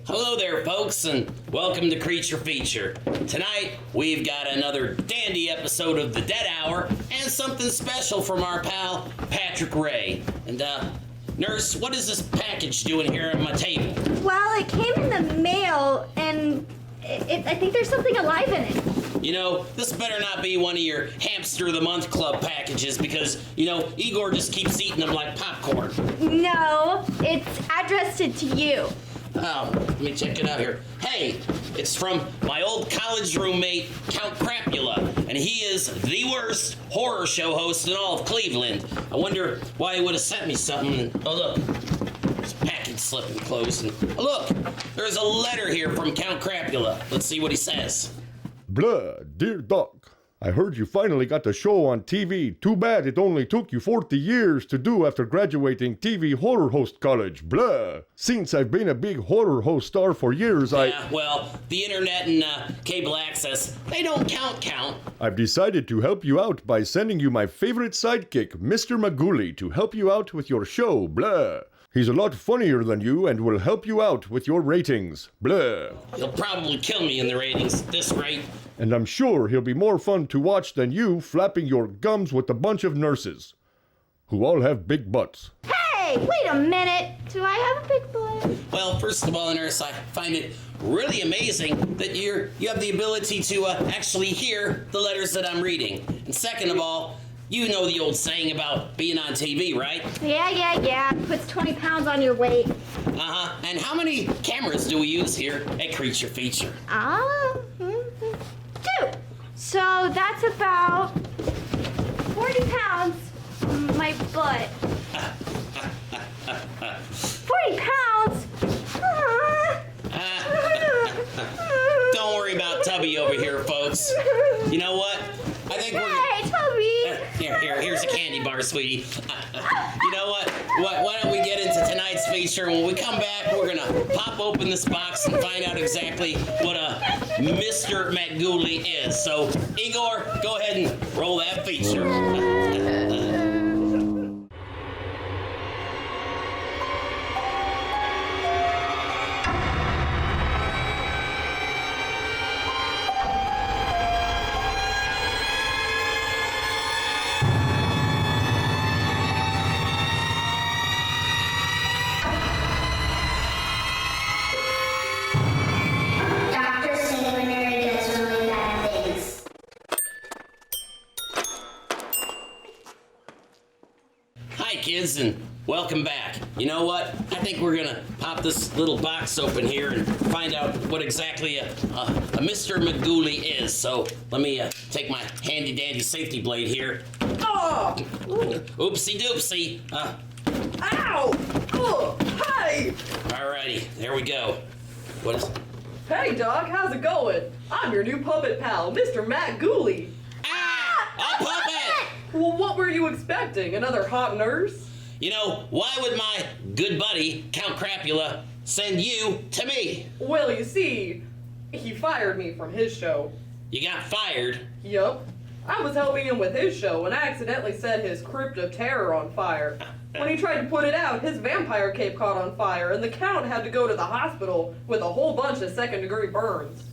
Hello there, folks, and welcome to Creature Feature. Tonight, we've got another dandy episode of The Dead Hour and something special from our pal, Patrick Ray. And, Nurse, what is this package doing here on my table? Well, it came in the mail, and I think there's something alive in it. You know, this better not be one of your Hamster of the Month Club packages because, Igor just keeps eating them like popcorn. No, it's addressed to you. Oh, let me check it out here. Hey, it's from my old college roommate, Count Crapula, and he is the worst horror show host in all of Cleveland. I wonder why he would have sent me something. Oh, look, there's a package slipping closed. And, look, there's a letter here from Count Crapula. Let's see what he says. Blah, dear Doc. I heard you finally got the show on TV. Too bad it only took you 40 years to do after graduating TV horror host college. Blah. Since I've been a big horror host star for years, Yeah, well, the internet and cable access, they don't count. I've decided to help you out by sending you my favorite sidekick, Mister MacGoolie, to help you out with your show. Blah. He's a lot funnier than you and will help you out with your ratings. Blah. He'll probably kill me in the ratings at this rate. And I'm sure he'll be more fun to watch than you flapping your gums with a bunch of nurses, who all have big butts. Hey, wait a minute. Do I have a big butt? Well, first of all, Nurse, I find it really amazing that you have the ability to actually hear the letters that I'm reading. And second of all, you know the old saying about being on TV, right? Yeah. Puts 20 pounds on your weight. Uh-huh. And how many cameras do we use here at Creature Feature? 2. So that's about 40 pounds on my butt. 40 pounds? Don't worry about Tubby over here, folks. You know what? I think Hey, Toby! here's a candy bar, sweetie. You know what? Why don't we get into tonight's feature? When we come back, we're gonna pop open this box and find out exactly what a Mister MacGoolie is. So, Igor, go ahead and roll that feature. Kids, and welcome back. You know what? I think we're gonna pop this little box open here and find out what exactly a Mister MacGoolie is. So let me take my handy dandy safety blade here. Oh! Oopsie doopsie. Ow! Oh, hey! Alrighty, there we go. What is? Hey, Doc, how's it going? I'm your new puppet pal, Mister MacGoolie. A puppet! Well, what were you expecting? Another hot nurse? You know, why would my good buddy, Count Crapula, send you to me? Well, you see, he fired me from his show. You got fired? Yup. I was helping him with his show and I accidentally set his Crypt of Terror on fire. When he tried to put it out, his vampire cape caught on fire and the Count had to go to the hospital with a whole bunch of second-degree burns.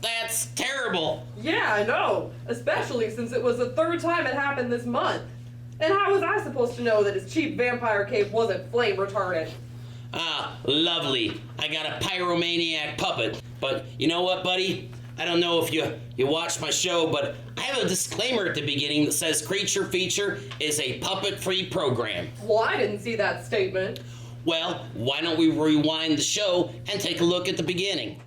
That's terrible. Yeah, I know. Especially since it was the 3rd time it happened this month. And how was I supposed to know that his cheap vampire cape wasn't flame retardant? Ah, lovely. I got a pyromaniac puppet. But you know what, buddy? I don't know if you watched my show, but I have a disclaimer at the beginning that says Creature Feature is a puppet-free program. Well, I didn't see that statement. Well, why don't we rewind the show and take a look at the beginning?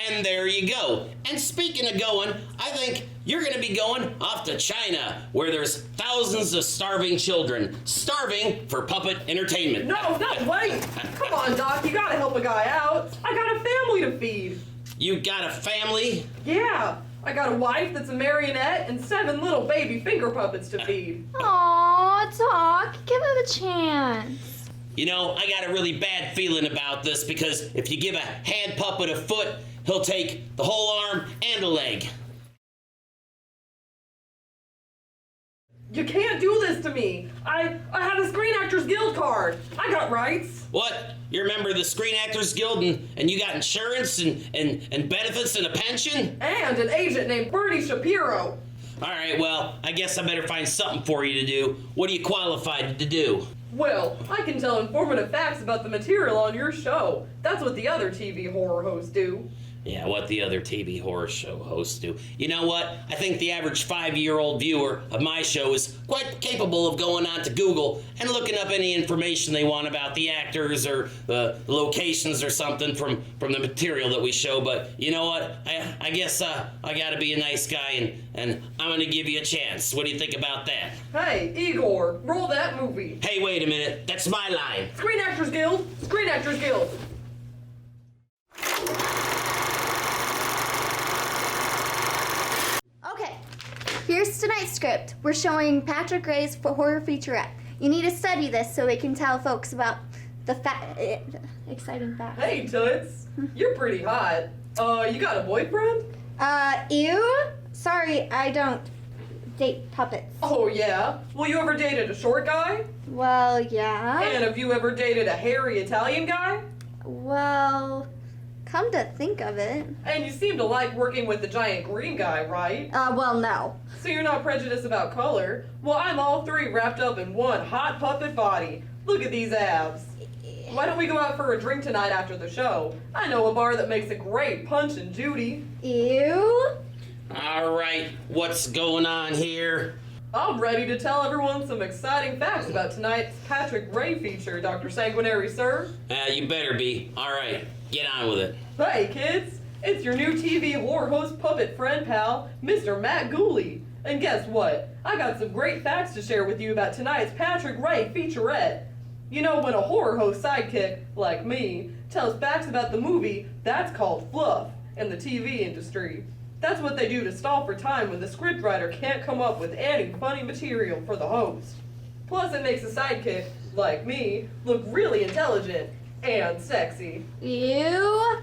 And there you go. And speaking of going, I think you're going to be going off to China, where there's thousands of starving children, starving for puppet entertainment. No, wait. Come on, Doc, you gotta help a guy out. I got a family to feed. You got a family? Yeah, I got a wife that's a marionette and 7 little baby finger puppets to feed. Aw, Doc, give him a chance. You know, I got a really bad feeling about this because if you give a hand puppet a foot, he'll take the whole arm and a leg. You can't do this to me. I have a Screen Actors Guild card. I got rights. What? You're a member of the Screen Actors Guild and you got insurance and benefits and a pension? And an agent named Bernie Shapiro. All right, well, I guess I better find something for you to do. What are you qualified to do? Well, I can tell informative facts about the material on your show. That's what the other TV horror hosts do. Yeah, what the other TV horror show hosts do. You know what? I think the average 5-year-old viewer of my show is quite capable of going on to Google and looking up any information they want about the actors or the locations or something from the material that we show. But you know what? I guess I gotta be a nice guy and I'm gonna give you a chance. What do you think about that? Hey, Igor, roll that movie. Hey, wait a minute. That's my line. Screen Actors Guild. Screen Actors Guild. Okay, here's tonight's script. We're showing Patrick Ray's horror featurette. You need to study this so we can tell folks about the exciting facts. Hey, Toots. You're pretty hot. You got a boyfriend? Ew? Sorry, I don't date puppets. Oh, yeah? Well, you ever dated a short guy? Well, yeah. And have you ever dated a hairy Italian guy? Well, come to think of it. And you seem to like working with the giant green guy, right? Well, no. So you're not prejudiced about color? Well, I'm all three wrapped up in one hot puppet body. Look at these abs. Why don't we go out for a drink tonight after the show? I know a bar that makes a great Punch and Judy. Ew? All right, what's going on here? I'm ready to tell everyone some exciting facts about tonight's Patrick Ray feature, Dr. Sanguinary, sir. You better be. All right, get on with it. Hey, kids. It's your new TV horror host puppet friend pal, Mister MacGoolie. And guess what? I got some great facts to share with you about tonight's Patrick Ray featurette. You know, when a horror host sidekick, like me, tells facts about the movie, that's called fluff in the TV industry. That's what they do to stall for time when the scriptwriter can't come up with any funny material for the host. Plus, it makes a sidekick, like me, look really intelligent and sexy. Ew?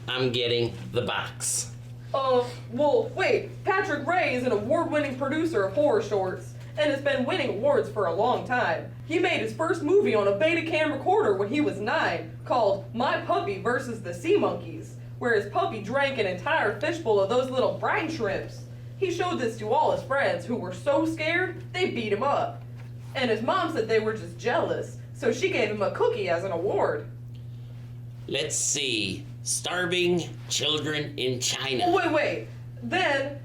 I'm getting the box. Well, wait. Patrick Ray is an award-winning producer of horror shorts and has been winning awards for a long time. He made his first movie on a Betacam recorder when he was 9, called My Puppy versus the Sea Monkeys, where his puppy drank an entire fishbowl of those little brine shrimps. He showed this to all his friends, who were so scared, they beat him up. And his mom said they were just jealous, so she gave him a cookie as an award. Let's see. Starving children in China. Oh, wait. Then,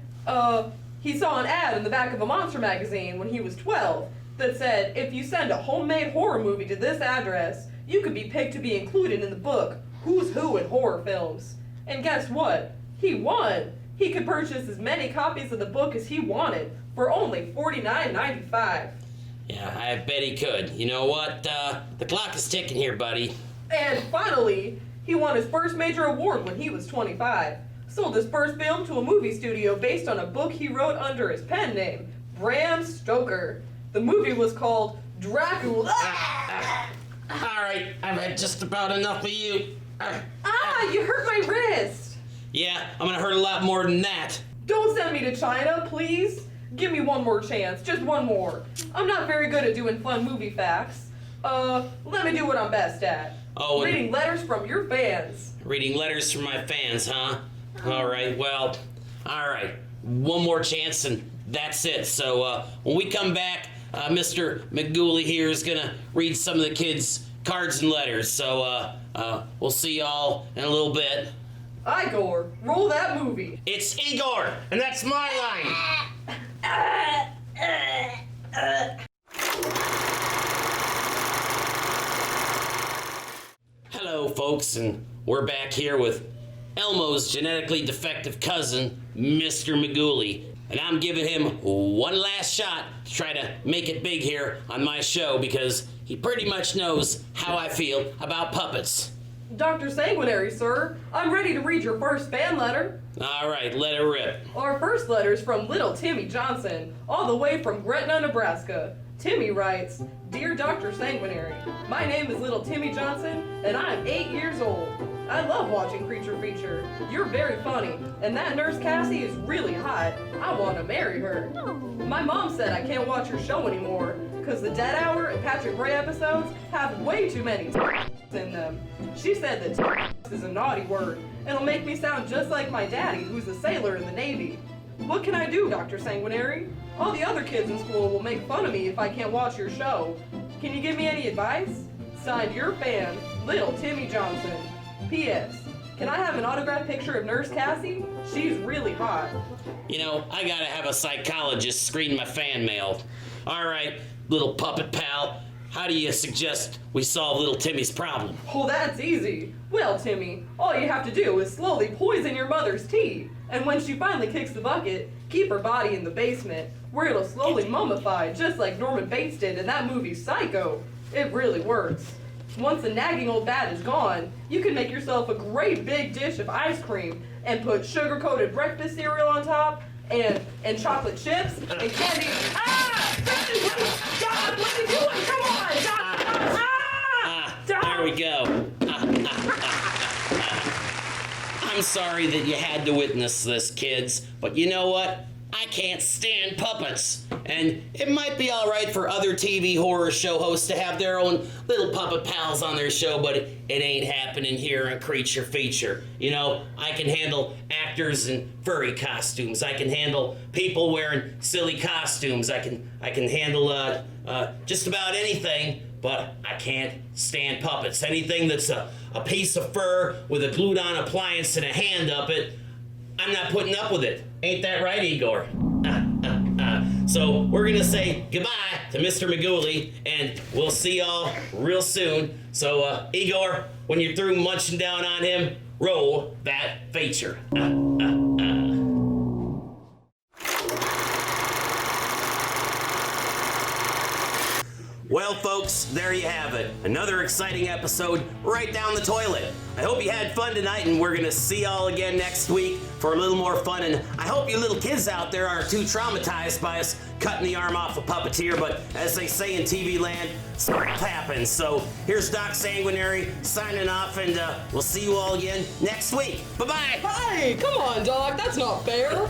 he saw an ad in the back of a monster magazine when he was 12 that said, if you send a homemade horror movie to this address, you could be picked to be included in the book, Who's Who in Horror Films. And guess what? He won. He could purchase as many copies of the book as he wanted for only $49.95. Yeah, I bet he could. You know what? The clock is ticking here, buddy. And finally, he won his first major award when he was 25. Sold his first film to a movie studio based on a book he wrote under his pen name, Bram Stoker. The movie was called Dracula. All right, I've had just about enough of you. You hurt my wrist. Yeah, I'm gonna hurt a lot more than that. Don't send me to China, please. Give me one more chance, just one more. I'm not very good at doing fun movie facts. Let me do what I'm best at. Oh, reading letters from your fans. Reading letters from my fans, huh? All right, well, all right. One more chance and that's it. So when we come back, Mister MacGoolie here is gonna read some of the kids' cards and letters. So we'll see y'all in a little bit. Igor, roll that movie. It's Igor, and that's my line. Hello, folks, and we're back here with Elmo's genetically defective cousin, Mister MacGoolie. And I'm giving him one last shot to try to make it big here on my show because he pretty much knows how I feel about puppets. Dr. Sanguinary, sir, I'm ready to read your first fan letter. All right, let it rip. Our first letter is from little Timmy Johnson, all the way from Gretna, Nebraska. Timmy writes, Dear Dr. Sanguinary, my name is little Timmy Johnson, and I'm 8 years old. I love watching Creature Feature. You're very funny, and that Nurse Cassie is really hot. I want to marry her. My mom said I can't watch your show anymore, because the Dead Hour and Patrick Gray episodes have way too many in them. She said that is a naughty word, and it'll make me sound just like my daddy, who's a sailor in the Navy. What can I do, Dr. Sanguinary? All the other kids in school will make fun of me if I can't watch your show. Can you give me any advice? Signed, your fan, Little Timmy Johnson. P.S. Can I have an autographed picture of Nurse Cassie? She's really hot. You know, I gotta have a psychologist screen my fan mail. All right, little puppet pal, how do you suggest we solve little Timmy's problem? Oh, that's easy. Well, Timmy, all you have to do is slowly poison your mother's tea. And when she finally kicks the bucket, keep her body in the basement, where it'll slowly mummify, just like Norman Bates did in that movie Psycho. It really works. Once the nagging old bat is gone, you can make yourself a great big dish of ice cream and put sugar-coated breakfast cereal on top and chocolate chips and candy. Ah! John, what are you doing? Come on, John! There we go. I'm sorry that you had to witness this, kids, but you know what? I can't stand puppets. And it might be all right for other TV horror show hosts to have their own little puppet pals on their show, but it ain't happening here on Creature Feature. You know, I can handle actors in furry costumes. I can handle people wearing silly costumes. I can handle just about anything, but I can't stand puppets. Anything that's a piece of fur with a glued-on appliance and a hand up it, I'm not putting up with it. Ain't that right, Igor? So we're gonna say goodbye to Mister MacGoolie, and we'll see y'all real soon. So Igor, when you're through munching down on him, roll that feature. Well, folks, there you have it. Another exciting episode right down the toilet. I hope you had fun tonight, and we're going to see y'all again next week for a little more fun. And I hope you little kids out there aren't too traumatized by us cutting the arm off a puppeteer. But as they say in TV land, stuff happens. So here's Doc Sanguinary signing off, and we'll see you all again next week. Bye-bye. Hey, come on, Doc. That's not fair.